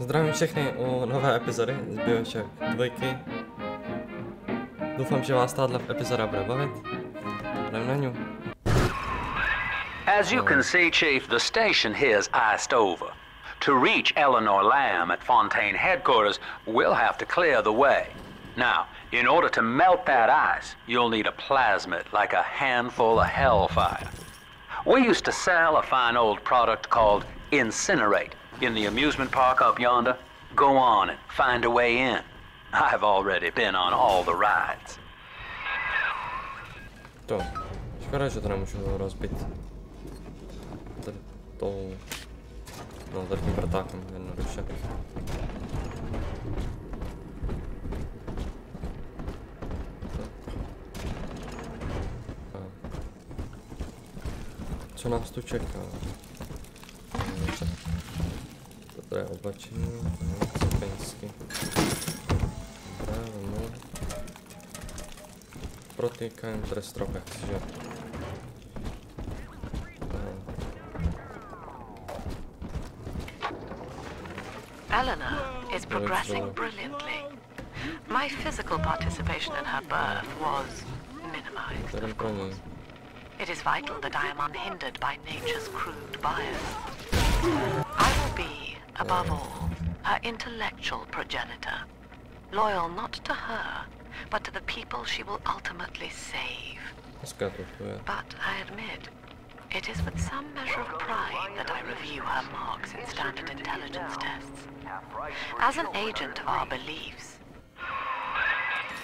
Zdravím všechny u nové epizody z BIOSHOCK 2. Doufám, že vás tato epizoda bude bavit. Jdem na ňu. As you can see, Chief, the station here's iced over. To reach Eleanor Lamb at Fontaine headquarters, we'll have to clear the way. Now, in order to melt that ice, you'll need a plasmid, like a handful of hellfire. We used to sell a fine old product called Incinerate in the amusement park up yonder. Go on and find a way in. I've already been on all the rides. To. Škoda, že to nemůžu rozbit. Tady tou... No, tady tím vrtákem jednoduše. Co nás tu čeká? Toto je oblečení, cepensky. Dobré, protýkajem trestropek, že? Eleanor is progressing brilliantly. My physical participation in her birth was minimized, of course. It is vital that I am unhindered by nature's crude bias. I will be, above all, her intellectual progenitor, loyal not to her, but to the people she will ultimately save. But I admit, it is with some measure of pride that I review her marks in standard intelligence tests. As an agent of our beliefs.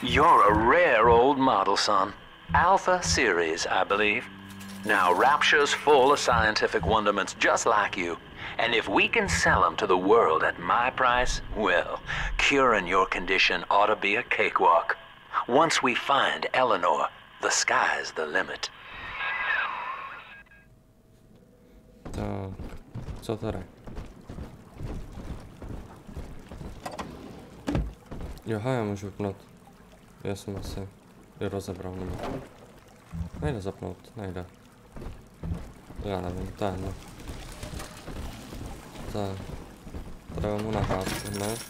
You're a rare old model, son. Alpha series, I believe. Now, Rapture's full of scientific wonderments just like you. And if we can sell them to the world at my price, well, curing your condition ought to be a cakewalk. Once we find Eleanor, the sky's the limit. Tak, co tady? Joha, já můžu vypnout. Já jsem asi rozebral, nebo... Nejde zapnout, nejde. Já nevím, to je jedno. Tak, tady mu nahrát hned.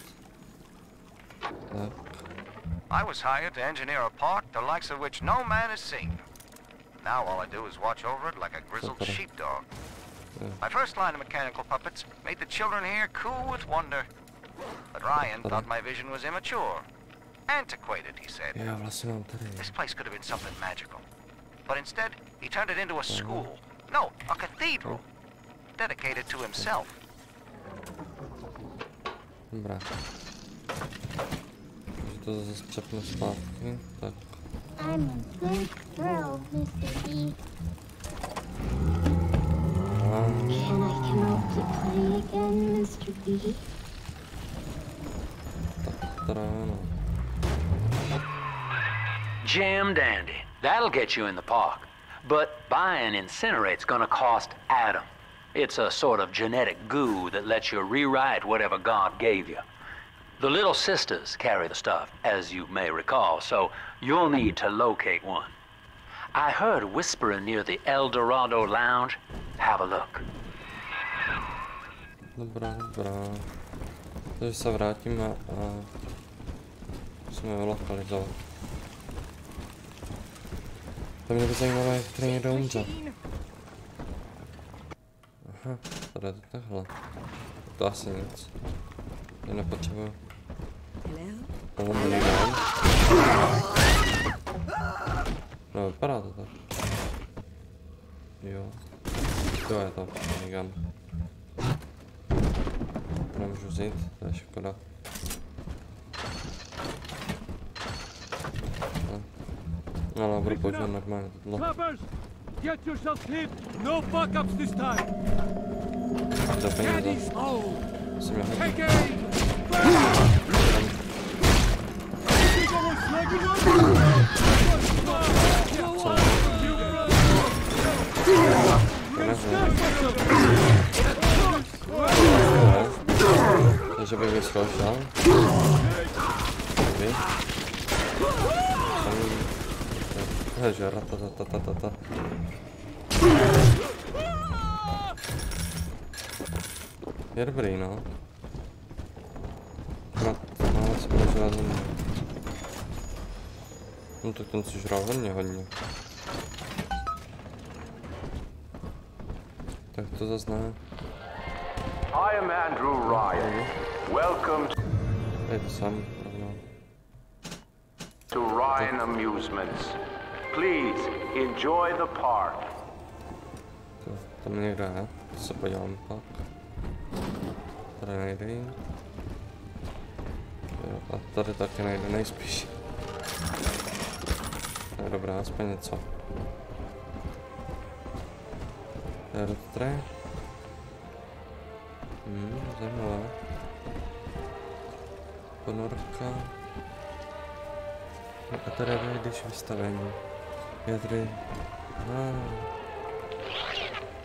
Tak. I was hired to engineer a park the likes of which no man has seen. Now all I do is watch over it like a grizzled sheepdog. My first line of mechanical puppets made the children here cool with wonder. But Ryan thought my vision was immature. Antiquated, he said. This place could have been something magical. But instead, he turned it into a school. No, a cathedral. Dedicated to himself. Dobrá. Takže to zase přepnu zpátky, tak. I'm a good girl, Mr. B. Can I come out to play again, Mr. B? Tak, teda ano. Jam dandy. That'll get you in the park. But buying Incinerate's gonna cost Adam. It's a sort of genetic goo that lets you rewrite whatever God gave you. The little sisters carry the stuff, as you may recall, so you'll need to locate one. I heard whispering near the El Dorado Lounge. Have a look. Dobrá, dobrá. Takže se vrátíme a musíme lokalizovat. To mě by zajímalo, který někdo umře. Aha, tady je to takhle. To asi nic. Já nepotřebuji. Tohle minigán. No, vypadá to tak. Jo. To je to minigán. To nemůžu vzít, to je škoda. No, budu používat normálně tohle. Get yourself clean. No fuck ups this time. Do peníze. Musím je hodit. Takže bych vyzkoušel. Takže ratatatata. Je dobrý, no. přivázaný. No tak ten si žral hodně. Tak to zase ne. I am Andrew Ryan. Welcome Je to sám, rovnou. to Ryan Amusements. Please enjoy the park. To tam někde je, to se podívám pak. Tady nejde jít. Jo, a tady taky nejde, nejspíš. To je dobrá, aspoň něco. To je do tady. Zajímavé. Ponorka. A tady je když vystavení. Je tady...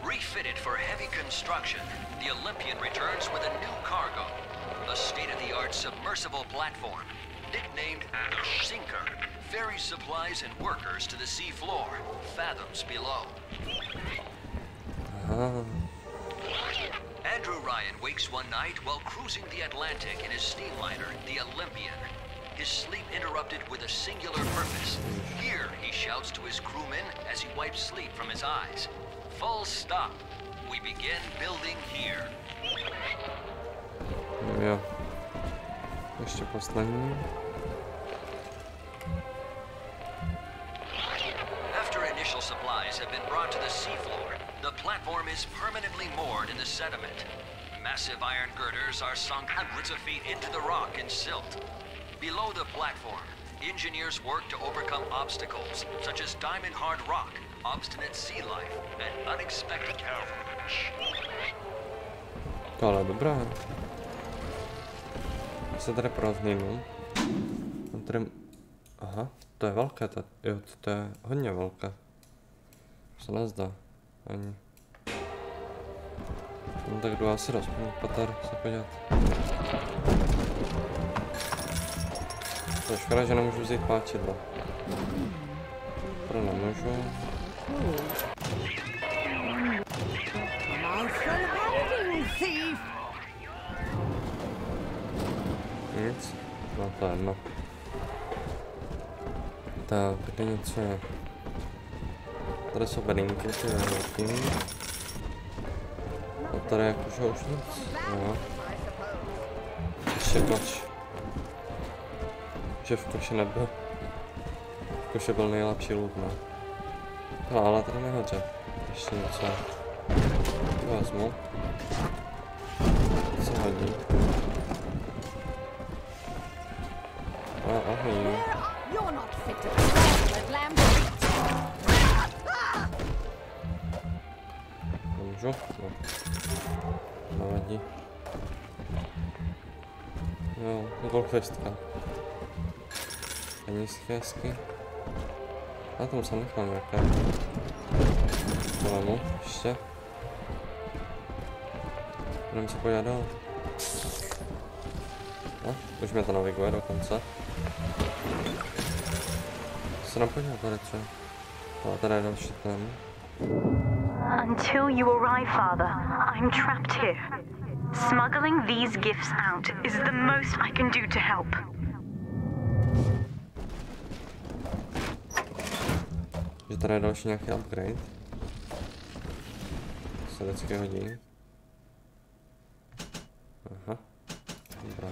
Refitted for heavy construction, the Olympian returns with a new cargo. A state-of-the-art submersible platform, nicknamed the Sinker, ferries supplies and workers to the sea floor, fathoms below. Andrew Ryan wakes one night while cruising the Atlantic in his steamliner, the Olympian. His sleep interrupted with a singular purpose. Here, he shouts to his crewmen as he wipes sleep from his eyes. Full stop. We begin building here. Jo. Ještě poslední. After initial supplies have been brought to the seafloor, the platform is permanently moored in the sediment. Massive iron girders are sunk hundreds of feet into the rock and silt. Below the platform, engineers work to overcome obstacles such as diamond-hard rock, obstinate sea life, and unexpected help. Tohle dobrá. Se tady prozmínu. Tady... Aha, to je velké, jo, to je hodně velké. Se nezdá, ani. No tak jdu asi rozpomínat patar se podívat. To je škoda, že nemůžu vzít páčidlo. To nemůžu. Nic? No to je jedno. Tak, kde něco je? Tady jsou bedínky, ty je velký. A tady jakože už nic. No. Ještě koč. Že v koši nebyl. V koši byl nejlepší loot, no. No, ale tady nehodře. Ještě něco. To vezmu. Co hodí? Ahoj. Můžu? No. Nevadí. Jo, golfistka. Penízky hezky. A tam se nechám nějaké. To vemu, ještě. Budeme se podívat dál. No, už mě to naviguje dokonce. Se nám podívat tady třeba. No, tady je další ten. Until you arrive, Father, I'm trapped here. Smuggling these gifts out is the most I can do to help. Že tady je další nějaký upgrade. Se vždycky hodí. Aha. Dobrá.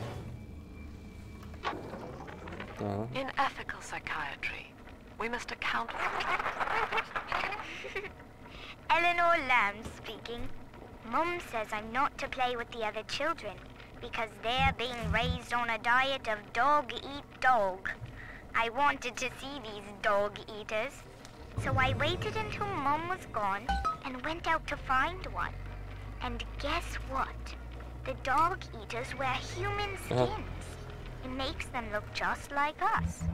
Tak. In ethical psychiatry, we must account for... Eleanor Lamb speaking. Mum says I'm not to play with the other children because they're being raised on a diet of dog-eat-dog. I wanted to see these dog-eaters, so I waited until Mum was gone and went out to find one. And guess what? The dog-eaters wear human skins. It makes them look just like us.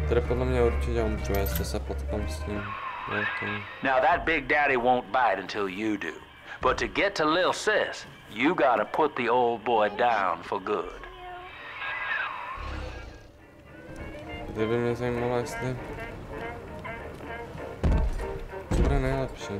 Tady podle mě určitě umřu, jestli se potkám s ním. Now that big daddy won't bite until you do. But to get to Lil Sis, you gotta put the old boy down for good. Kdyby mě zajímalo, jestli... Co bude nejlepší?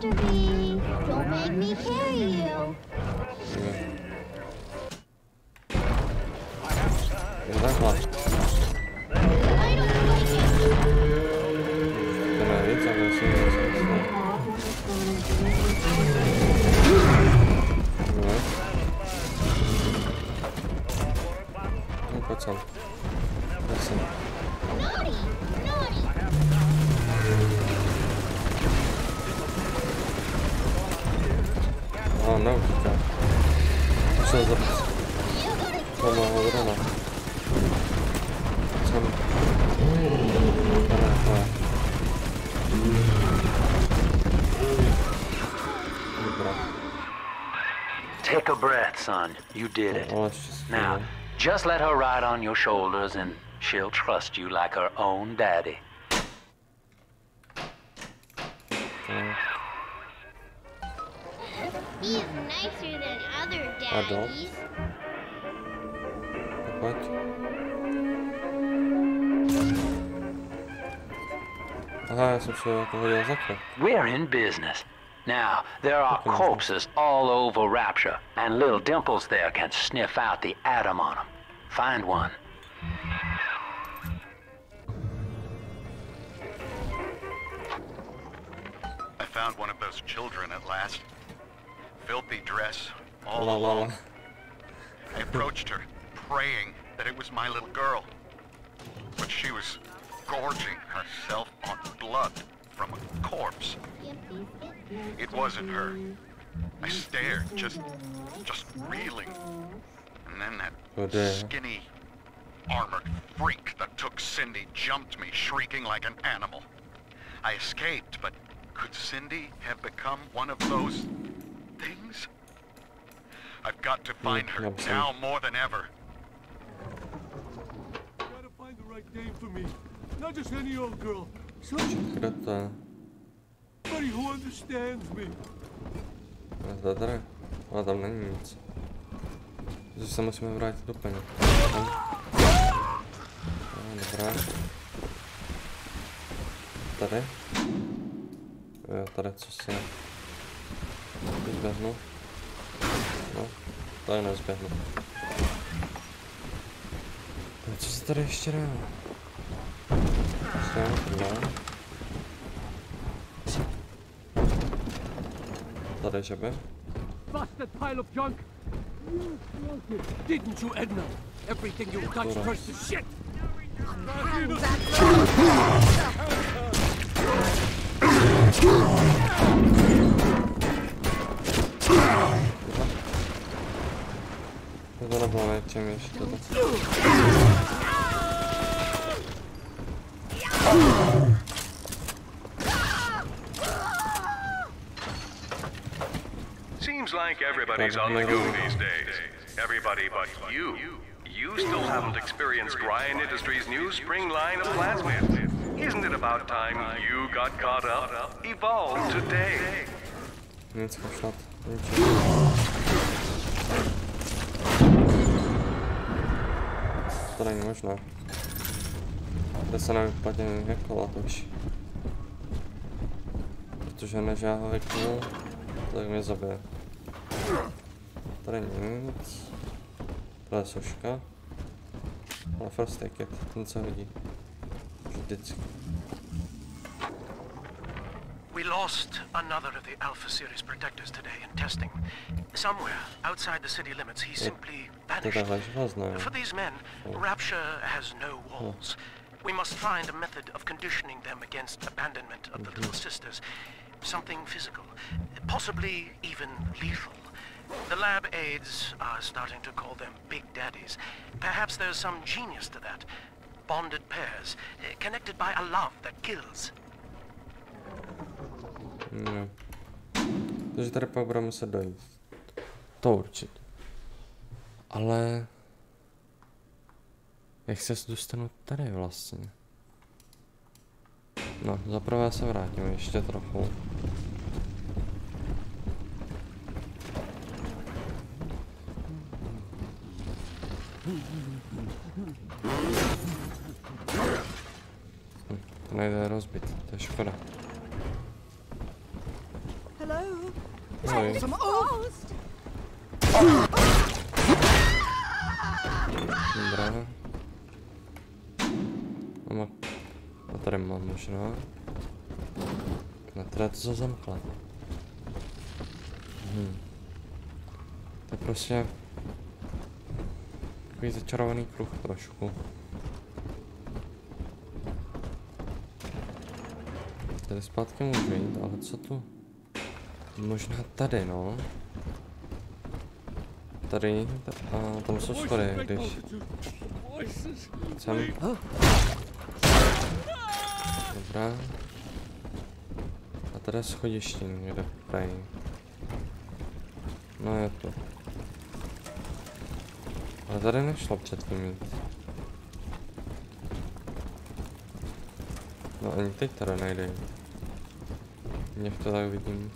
after me. Don't make me carry you. Je takhle. I don't like it. To ne víc, ale si myslím. No, pojď sem. Pojď sem. Nautíka. Musel zabít. Pomohl drona. Sem. Dobrá. Take a breath, son. You did it. Now, just let her ride on your shoulders and she'll trust you like her own daddy. He is nicer than other daddies. What? Aha, já jsem se jako hodil zakle. We're in business. Now, there are corpses all over Rapture, and little Dimples there can sniff out the atom on them. Find one. I found one of those children at last. Filthy dress, all La, la, la. alone. I approached her, praying that it was my little girl. But she was gorging herself on blood from a corpse. It wasn't her. I stared, just reeling. And then that skinny, armored freak that took Cindy jumped me, shrieking like an animal. I escaped, but could Cindy have become one of those things? I've got to find her now more than ever. Gotta find the right name for me. Not just any old girl. Somebody who understands me. Tady, ale tam není nic. Takže se musíme vrátit do peněz. Dobré. Tady. Jo, tady co se... Zběhnu. No, tady nezběhnu. Co se tady ještě dá? Tady žebe. Busted pile of junk. You broke it, didn't you, Edna? Everything you touched turns to shit. To nebylo něčem ještě toto. Seems like everybody's on the go these days. Everybody but you. You still haven't experienced Ryan Industries' new spring line of plasmids. Isn't it about time you got caught up? Evolved today. Nic pošlat. To není možné. To se nevypadne vykolat už. Protože než já ho vyknu, tak mě zabije. Tady není nic. Tohle je soška. Ale first take it, ten se hodí. Vždycky. We lost another of the Alpha Series protectors today in testing. Somewhere outside the city limits, he simply vanished. For these men, Rapture has no walls. We must find a method of conditioning them against abandonment of the Little Sisters. Something physical, possibly even lethal. The lab aides are starting to call them Big Daddies. Perhaps there's some genius to that. Bonded pairs, connected by a love that kills. No. Takže tady pak budeme muset dojít. To určitě. Ale... Jak se dostanu tady vlastně? No, zaprvé se vrátíme ještě trochu. To nejde rozbit, to je škoda. ahoj. Dobrá. A tady mám možná. Na teda to se zamkla. To je prostě takový začarovaný kruh trošku. Tady zpátky můžu jít, ale co tu? Možná tady, no. Tady, a tam jsou schody, když chcem. Dobrá. A tady je schodiště někde prej. No je to. Ale tady nešlo předtím jít. No ani teď tady nejde jít. Něk to tak vidím.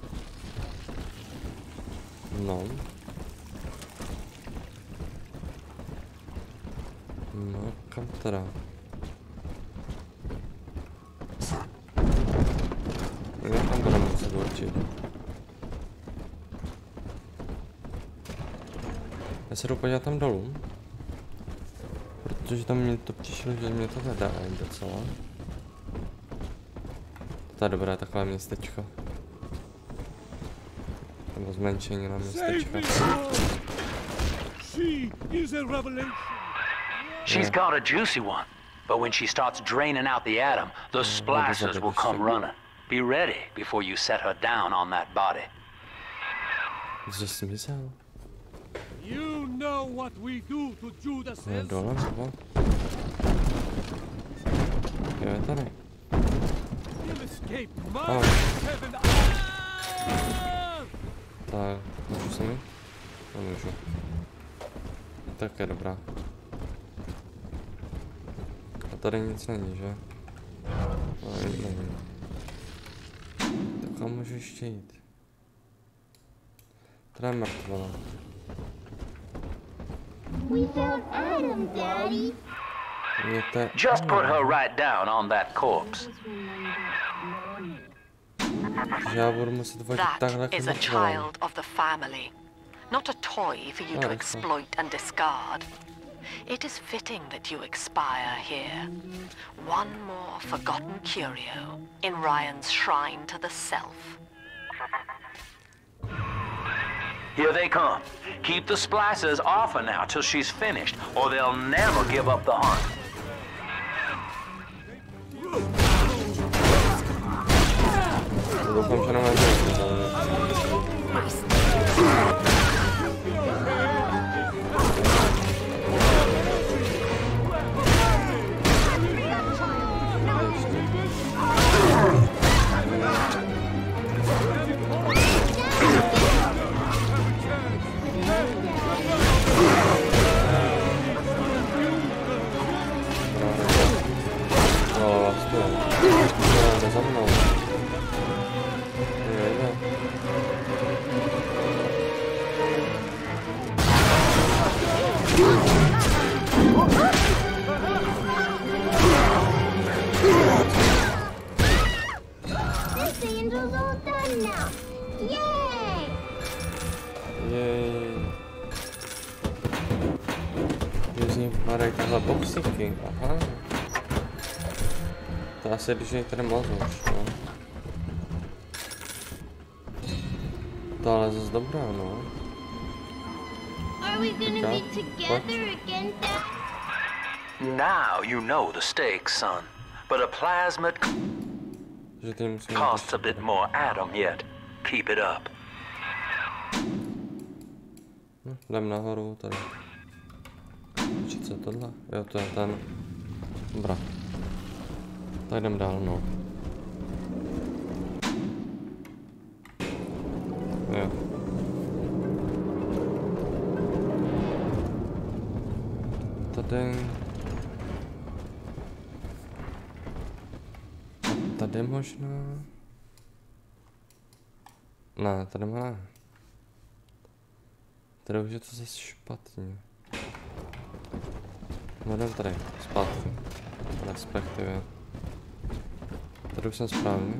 No. No, kam teda? Já tam budu muset určit. Já se jdu podívat tam dolů. Protože tam mě to přišlo, že mě to nedá docela. To je dobré takové městečko. Nebo zmenšení na městečka. She's got a juicy one, but when she starts draining out the atom, the splashers will come running. Be ready before you set her down on that body. Just zmizel. You know what we do to Judas. Je dole, nebo? Jo, je tady. Tak, můžu se mi? Nemůžu. Tak je dobrá. A tady nic není, že? No, není. Tak kam můžu ještě jít? Tady je mrtvola. We found Adam, Daddy. Just put her right down on that corpse. That is a child of the family, not a toy for you to exploit and discard. It is fitting that you expire here. One more forgotten curio in Ryan's shrine to the self. Here they come. Keep the splicers off her now till she's finished, or they'll never give up the hunt. Doufám, že nám aha. To asi když je tady mazu už, no. To ale zase dobrá, no. Are we gonna be together again, Dad? Now you know the stakes, son. But a plasmid costs a bit more atom yet. Keep it up. Jdem nahoru tady. Co je tohle? Jo, to je ten. Dobrá. Tak jdem dál, no. Jo. Tady... A tady možná... Ne, tady má ne. Tady už je to zase špatně. No jdem tady, zpátky. Respektive. Tady už jsem správně.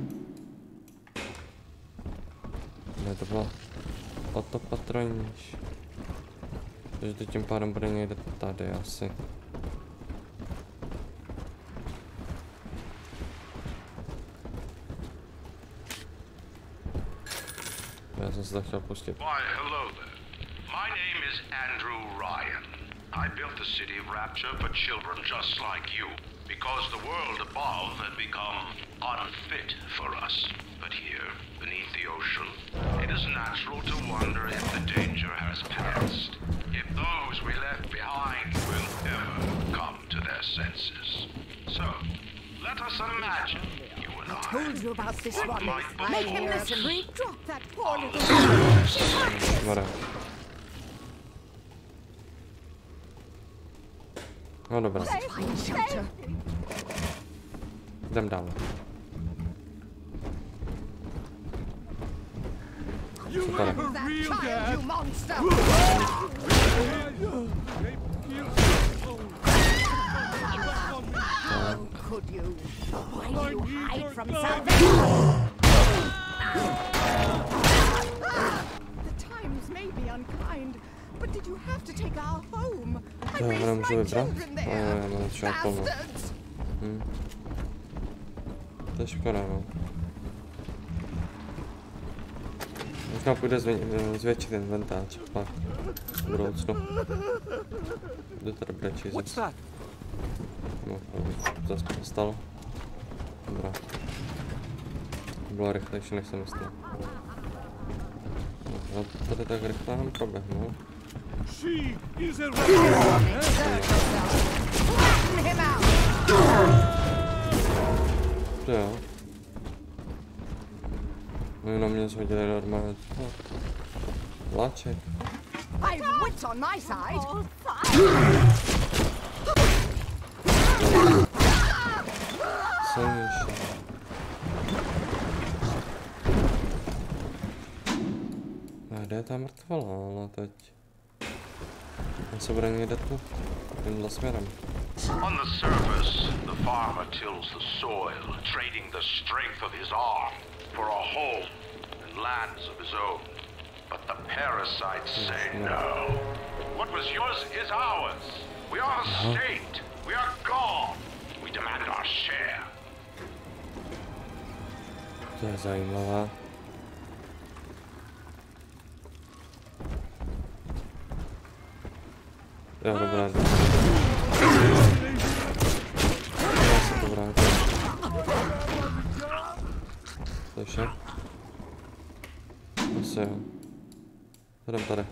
Ne, to bylo O to patroníš. Takže to tím pádem bude někde tady asi. Já jsem se to chtěl pustit. Why, hello there. My name is Andrew Ryan. I built the city of Rapture for children just like you, because the world above had become unfit for us. But here, beneath the ocean, it is natural to wonder if the danger has passed. If those we left behind will ever come to their senses. So, let us imagine you and I told you about this one. Make him listen. Drop that poor little No dobrá. Jdem dál. Super. Could you? Why do you hide from salvation? The times may be unkind, but did you have to take our home? I raised my children there. Bastards! To je škoda, no. Možná půjde zvětšit inventář, pak v budoucnu. Jde tady brečí zase. No, zase stalo. Dobrá. To bylo rychlejší, než jsem myslel. No, tady tak rychle nám proběhnu. To jo. No jenom mě zhodili normálně. Vláček. Silnější. Kde je ta mrtvala, ale teď... On se bude někde tu, tímhle směrem. On the surface, the farmer tills the soil, trading the strength of his arm for a home and lands of his own. But the parasites say no. What was yours is ours. We are the state. We are God. We demand our share. To je zajímavé. Jo, dobrá. Já se to vrátím. To je vše? Asi jo. Jdem tady.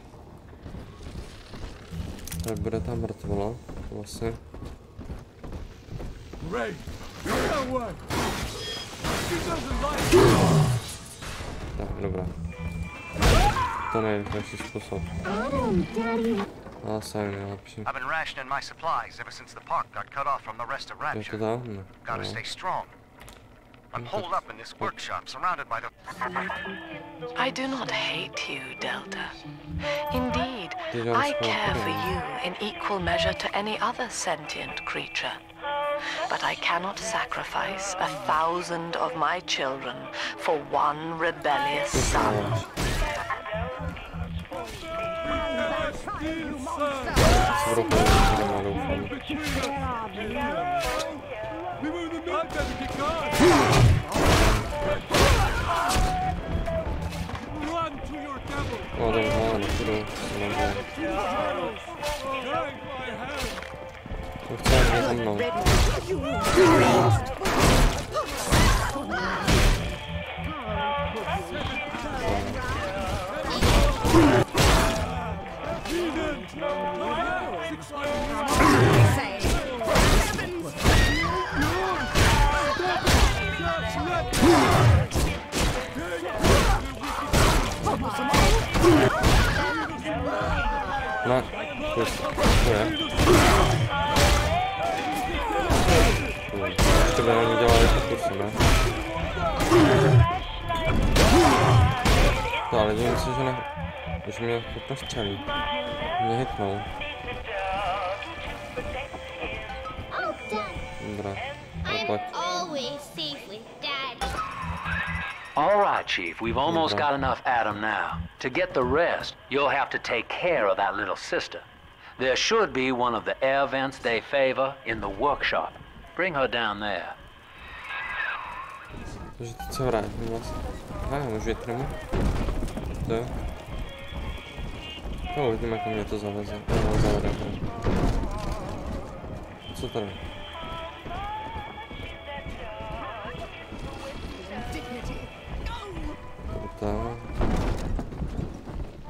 Tak bude tam mrtvola, vlastně. Tak, dobrá. To nejrychlejší způsob. Asi nejlepší. I've been rationing my supplies ever since the park got cut off from the rest of Rapture. Gotta stay strong. I'm holed up in this workshop, surrounded by the... I do not hate you, Delta. Indeed, I care for you in equal measure to any other sentient creature. But I cannot sacrifice 1,000 of my children for one rebellious son. No, to je. Ještě by nám dělali jako kusy, ne? To ale dělím si, že ne... Že mě to střelí. Mě hitnou. Dobrá, pojď. All right, Chief, we've almost got enough Adam now. To get the rest, you'll have to take care of that little sister. There should be one of the air vents they favor in the workshop. Bring her down there. Takže teď se vrátím vlastně. Aha, můžu jít prima? To jo. No, uvidíme, jak mě to zaveze. Zavede. Co tady?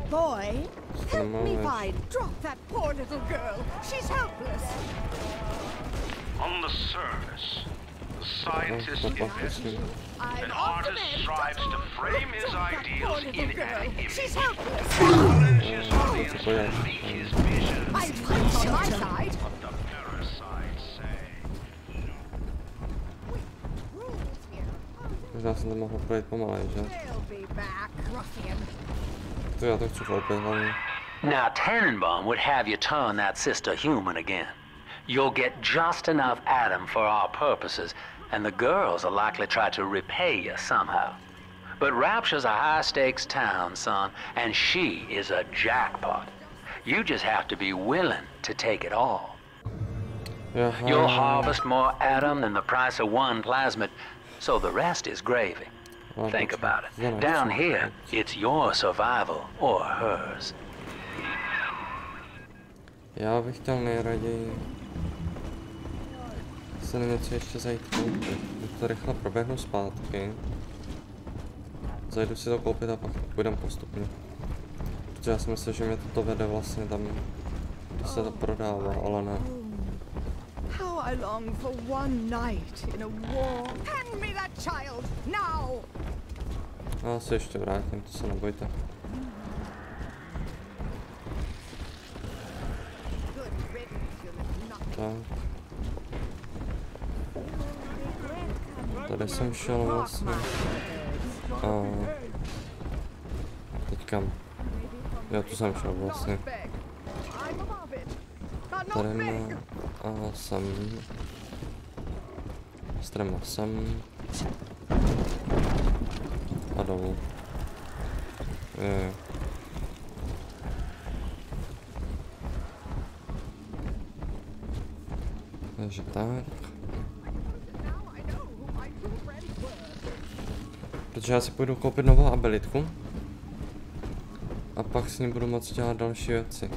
Boy, help me find. Drop that poor little girl. She's helpless. On the surface, the scientist invests, an artist strives to frame his ideals in an image. She's helpless. Challenges audience to meet his vision. I'm on my side. What the parasites say. Možná jsem to mohl projít pomalej, že? To já to chci koupit hlavně. Now, Tannenbaum would have you turn that sister human again. You'll get just enough Adam for our purposes, and the girls will likely try to repay you somehow. But Rapture's a high-stakes town, son, and she is a jackpot. You just have to be willing to take it all. You'll harvest more Adam than the price of one plasmid, so the rest is gravy. Think about it. Down here, it's your survival or hers. Já bych chtěl nejraději se na něco ještě zajít koupit. To rychle proběhnu zpátky. Zajdu si to koupit a pak půjdem postupně. Protože já si myslím, že mě to vede vlastně tam, kde se to prodává, ale ne. How I long for one night in a war. Hand me that child now. Já se ještě vrátím, to se nebojte. Tak. Tady jsem šel vlastně. A teď kam? Já tu jsem šel vlastně. Tady má a sem. Strema sem. A dolů. Je. Takže tak. Protože já si půjdu koupit novou abilitku. A pak s ní budu moct dělat další věci.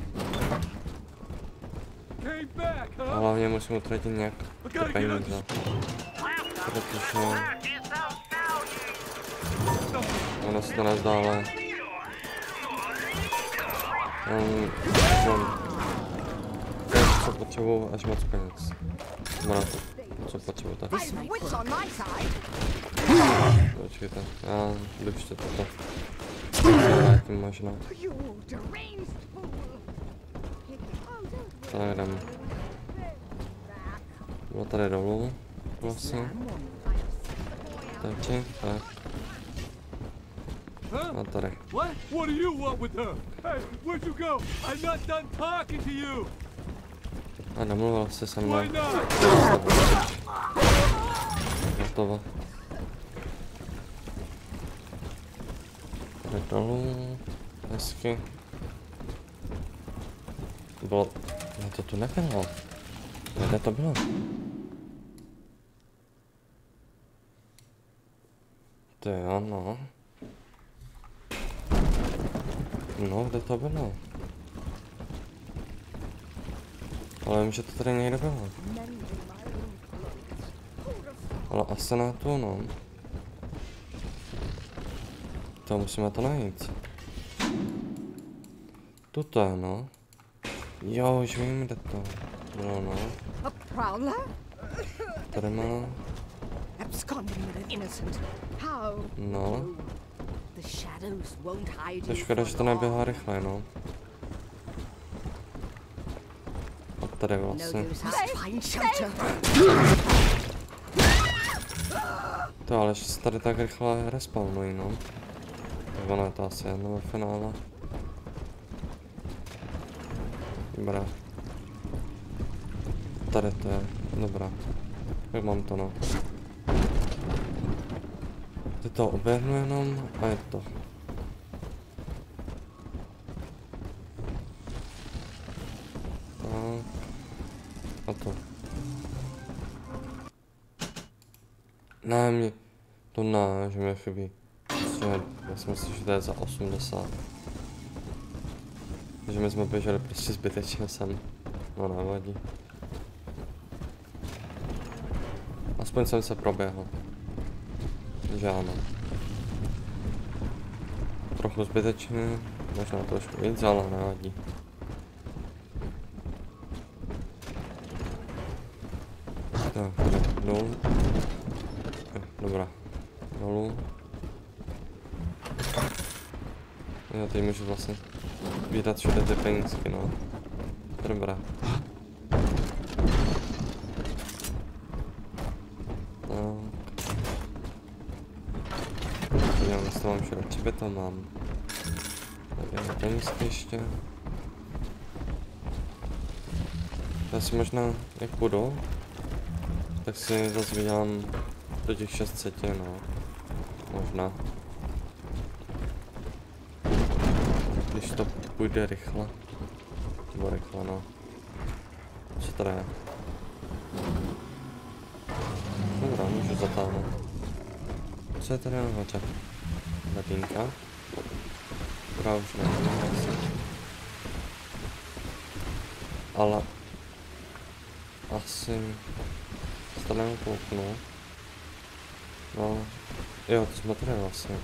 A hlavně musím utratit nějak ty peníze. Protože ono se to nezdá, ale co potřebuju až moc peněz. Na to, co potřebuju tak. Počkejte, já vypřte toto. Vrátím možná. Tady jdem. Bylo tady dolů, vlastně. Takže, tak. A tady. A domluvil se se mnou. Hotovo. Tady dolů. Hezky. Bylo... Ne, to tu nebylo. Kde to bylo? To je ano. No, kde to bylo? Ale vím, že to tady někde bylo. Ale asi na tu, no. To musíme to najít. Tuto je, no. Jo, už vím, kde to bylo, no. Tady má... No. To je škoda, že to neběhá rychle, no. A tady vlastně. To ale, že se tady tak rychle respawnují, no. Tak ono je to asi jedno ve finále. Dobrá. Tady to je, dobrá. Jak mám to, no. Ty to oběhnu jenom a je to. Tak. A to. Ne, mě to ne, že mi chybí. Já si myslím, že to je za 80. Takže my jsme běželi prostě zbytečně sem. No nevadí. Aspoň jsem se proběhl. Že ano. Trochu zbytečně, možná trošku víc, ale nevadí. Tak, dolů. Dobrá. Dolů. Já teď můžu vlastně vydat všude ty penízky, no. Dobrá. Já myslím, že určitě to mám. Tak já penízky ještě. Já si možná, jak půjdu, tak si zase vydělám do těch 600, no. Možná. Když to půjde rychle. Nebo rychle, no. Co tady je? Dobrá, můžu zatáhnout. Co je tady nahoře? Ledínka. Která už nevím asi. Ale asi se to nekouknu. No, jo, to jsme tady vlastně.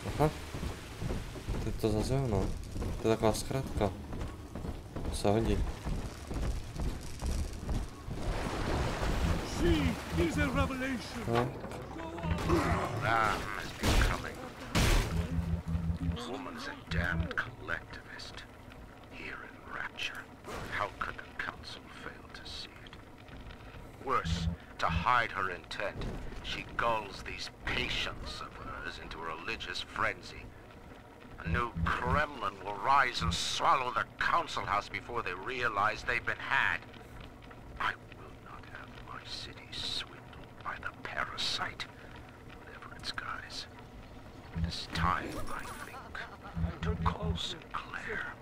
Aha. Teď to zase jo, no. To je taková zkratka. To se hodí. No. Ram is becoming. Woman's a damned collectivist. Here in Rapture. How could the council fail to see it? Worse, to hide her intent, she gulls these patients of hers into a religious frenzy. A new Kremlin will rise and swallow the council house before they realize they've been had. I will not have my city swindled by the parasite. Guys, it is time, I think, to call Sinclair.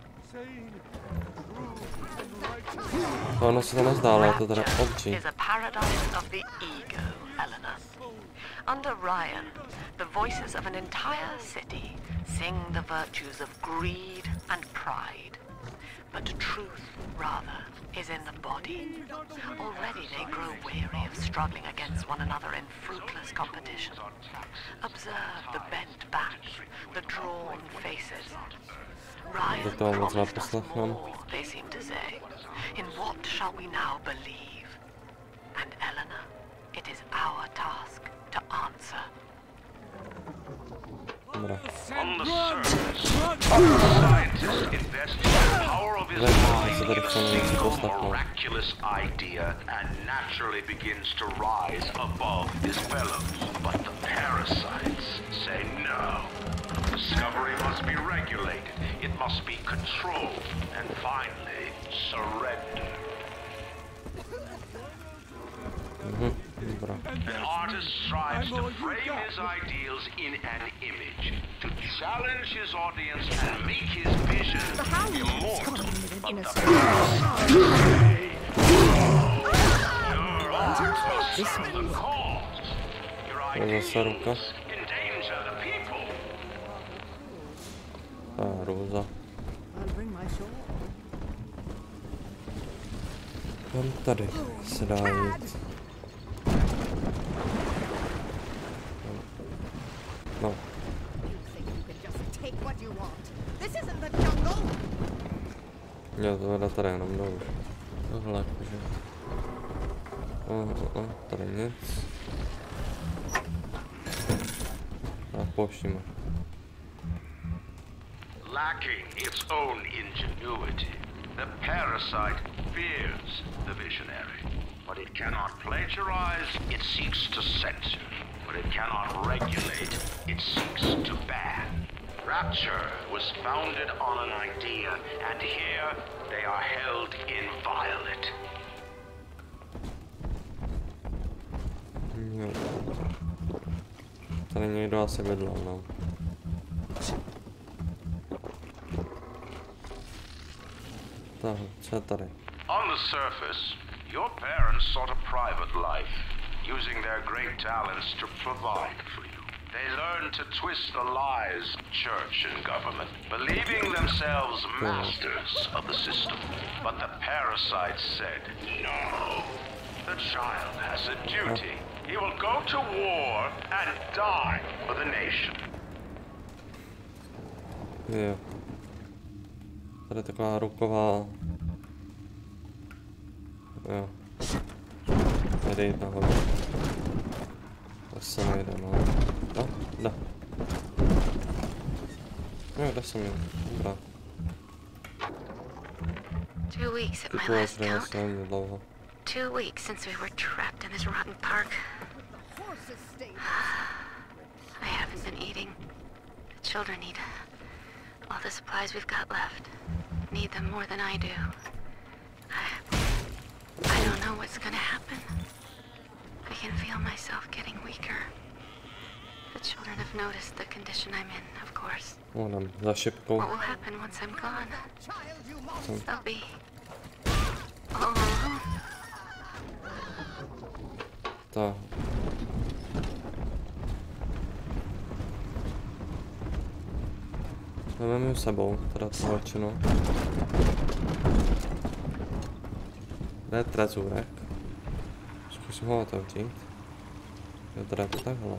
Ono se to nezdá, ale to teda obří. Is a paradise of the ego, Eleanor. Under Ryan, the voices of an entire city sing the virtues of greed and pride. But truth, rather, is in the body. Already they grow weary of struggling against one another in fruitless competition. Observe the bent back, the drawn faces. Ryan promised us more, they seem to say. In what shall we now believe? And Eleanor, it is our task to answer. On the surface, scientists invest in the power of his mind in a single miraculous idea and naturally begins to rise above his fellows. But the parasites say no. Discovery must be regulated, it must be controlled, and finally, surrendered. An artist strives to frame his ideals in an image, to challenge his audience and make his vision immortal. But the parasite your art must serve the cause. Your ideals endanger the people. Rosa. Tam tady se dá jít. No. Jo, to vede tady jenom dolů. Tohle jakože. Tady nic. Tak pouštíme. Lacking its own ingenuity, the parasite fears the visionary. What it cannot plagiarize, it seeks to censor. What it cannot regulate, it seeks to ban. Rapture was founded on an idea, and here they are held inviolate. Tady někdo asi bydlel, no. Tak, co je tady? On the surface, your parents sought a private life, using their great talents to provide for you. They learned to twist the lies of church and government, believing themselves masters of the system. But the parasites said, no, the child has a duty. He will go to war and die for the nation. Jo. Tady taková ruková... Jo. Nejde jít nahoru. To se nejde, no. Jde. Jo, jde se mi. Dobrá. 2 weeks at my last count. 2 weeks since we were trapped in this rotten park. I haven't been eating. The children need all the supplies we've got left. Need them more than I do. I don't know what's gonna happen. I can feel myself getting weaker. The children have noticed the condition I'm in, of course. What will happen once I'm gone? They'll be all alone. Tak. Máme s sebou, teda to většinou. Kde je trezůrek? Zkusím ho otevřít. Jo, teda je to takhle.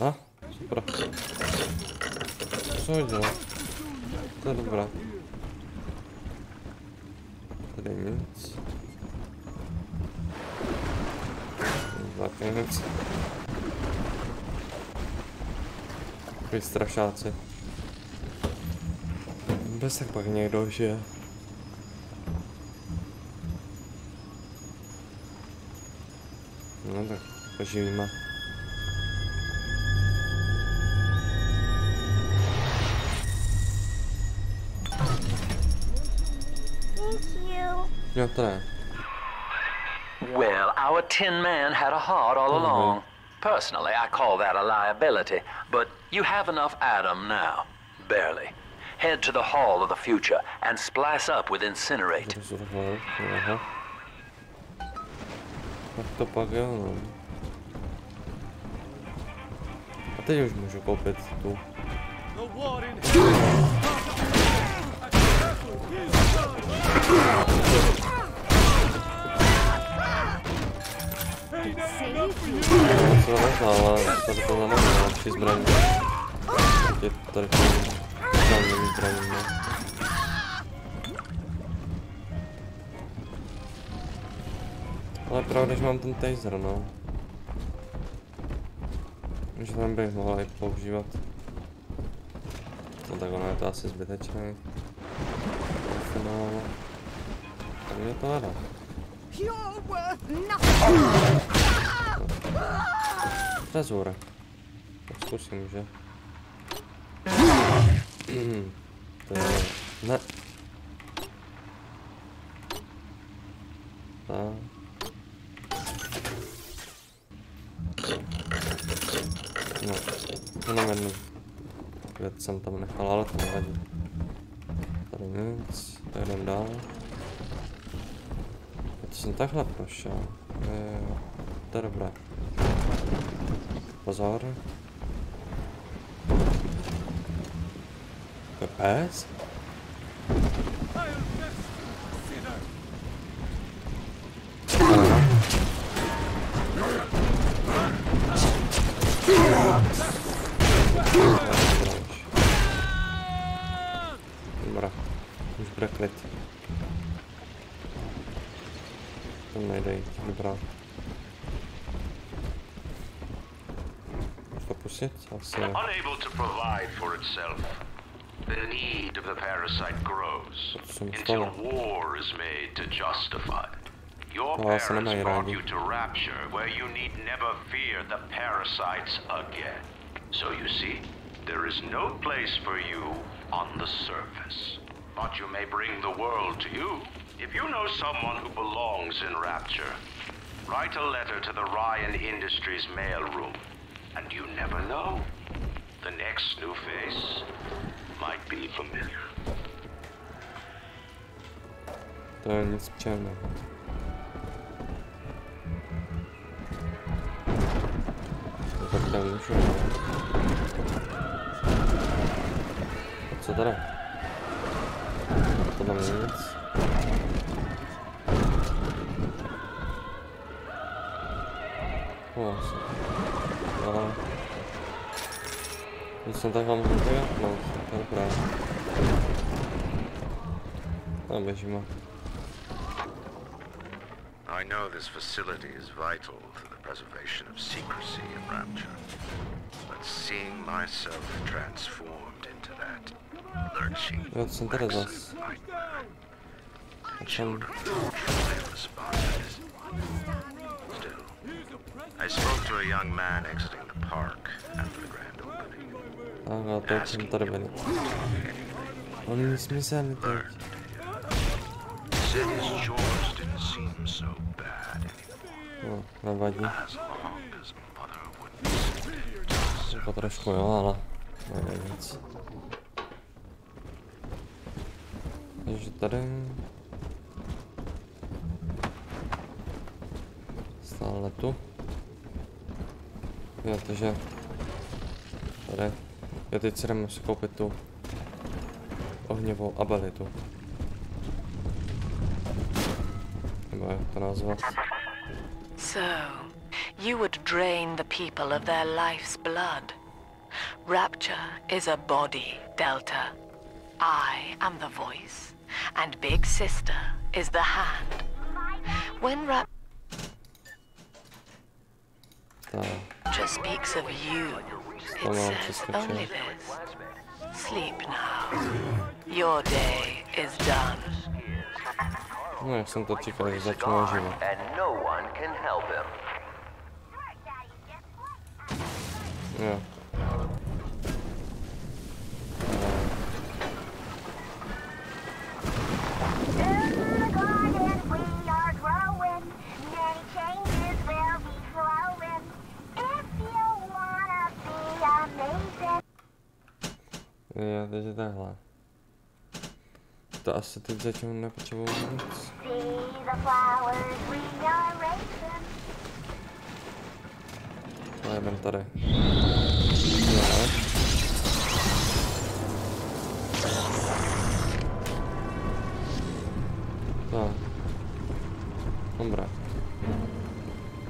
A, super. Co udělal? To je dobré. Tady nic. Taky nic. Takový strašáci. Bez tak pak někdo žije. No tak poživíme. Jo, to ne. Well, our Tin Man had a heart all along. Personally, I call that a liability, but you have enough Adam now. Barely. Head to the Hall of the Future and splice up with Incinerate. Tak to pak jo, no. A teď už můžu koupit tu. Co to nechá, ale tady to nemá lepší zbraň. Je tady žádný zbraní, no. Ale pravda, že mám ten taser, no. Že tam bych mohl i používat. No tak ono je to asi zbytečné. Finále. Tak mě to nedá. Trezor. Tak zkusím, že? To je... Ne. Tak. No, jenom jednu věc jsem tam nechal, ale to nevadí. Tady nic, tak jdem dál. To jsem takhle prošel. To je dobré. Pozor. To je pes? Dobrá, už bude klid. Tam nejde jít, dobrá. Můžu to pustit? Asi... Unable to provide for itself, the need of the parasite grows until war is made to justify it. Your parents brought you to Rapture, where you need never fear the parasites again. So you see, there is no place for you on the surface. But you may bring the world to you if you know someone who belongs in Rapture. Write a letter to the Ryan Industries mailroom. And you never know. The next new face might be familiar. To je nic černého. Tak tam můžu. Co teda? To tam nic. No. Nic jsem tak vám můžu? No, to je dobré. Tam běžíme. I know this facility is vital to the preservation of secrecy in Rapture, but seeing myself transformed into that lurching nightmare, and children truly responded. Still, I spoke to a young man exiting the park after the grand opening, asking him if he wanted anything. Learned. Said his chores didn't seem so bad anymore. As long as mother wouldn't submit to To trošku jo, ale nevím nic. Takže tady stále tu. Jo, takže tady. Jo, teď si jdeme si koupit tu ohnivou abilitu. So, you would drain the people of their life's blood. Rapture is a body, Delta. I am the voice, and Big Sister is the hand. When Rapture speaks of you, it says only this. Sleep now. Your day is done. No, jak jsem to čekal, že začnu život. Jo. Jo, takže takhle. To asi teď zatím nepotřebuji nic. No, jdem tady. Jo. Tak. Dobré.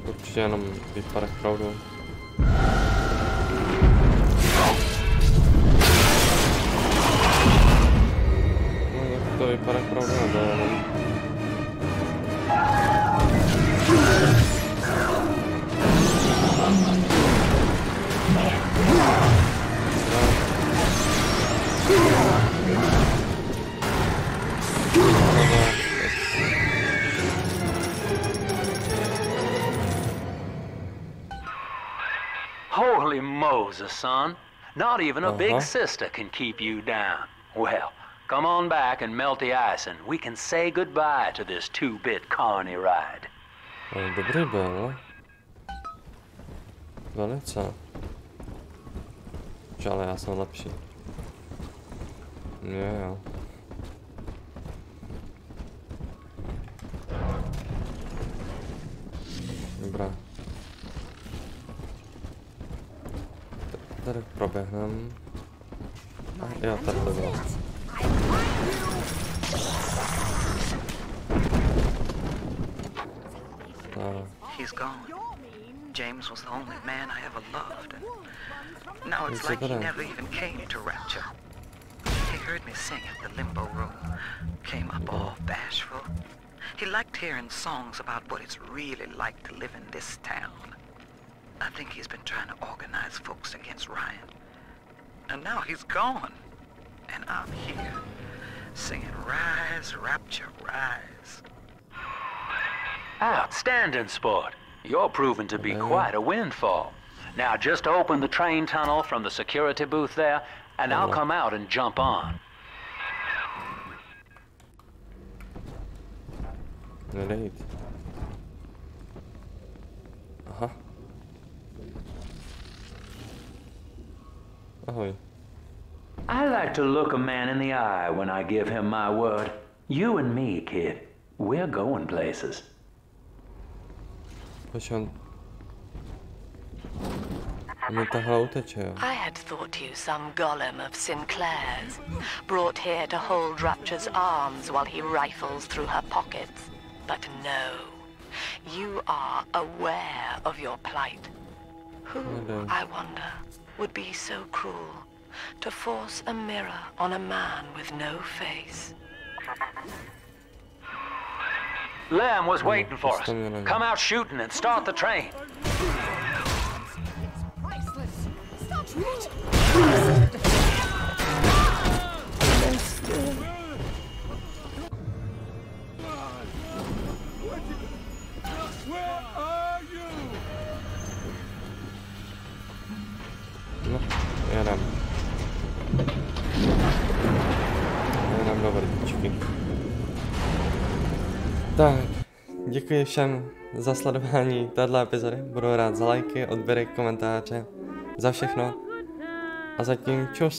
Určitě jenom výpadek proudu. To vypadá pravda nebylo. Holy Moses, son. Not even a big sister can keep you down. Well, come on back and melt the ice and we can say goodbye to this 2-bit carny ride. Dobrý byl. Velice. Ale já jsem lepší. Jo. Dobrá. Tady proběhneme. Jo, tady to bylo. He's gone. James was the only man I ever loved, and now it's like he never even came to Rapture. He heard me sing at the limbo room, came up all bashful. He liked hearing songs about what it's really like to live in this town. I think he's been trying to organize folks against Ryan. And now he's gone, and I'm here, singing Rise, Rapture, Rise. Outstanding, sport. You're proving to be quite a windfall. Now just open the train tunnel from the security booth there, and I'll come out and jump on. Ahoj. I like to look a man in the eye when I give him my word. You and me, kid. We're going places. I had thought you some golem of Sinclair's, brought here to hold Rapture's arms while he rifles through her pockets. But no, you are aware of your plight. Who, I wonder, would be so cruel to force a mirror on a man with no face? Lamb was waiting for us. Come out shooting and start the train. No, jedem do vrtičky. Tak, děkuji všem za sledování téhle epizody. Budu rád za lajky, odběry, komentáře, za všechno. A zatím čus.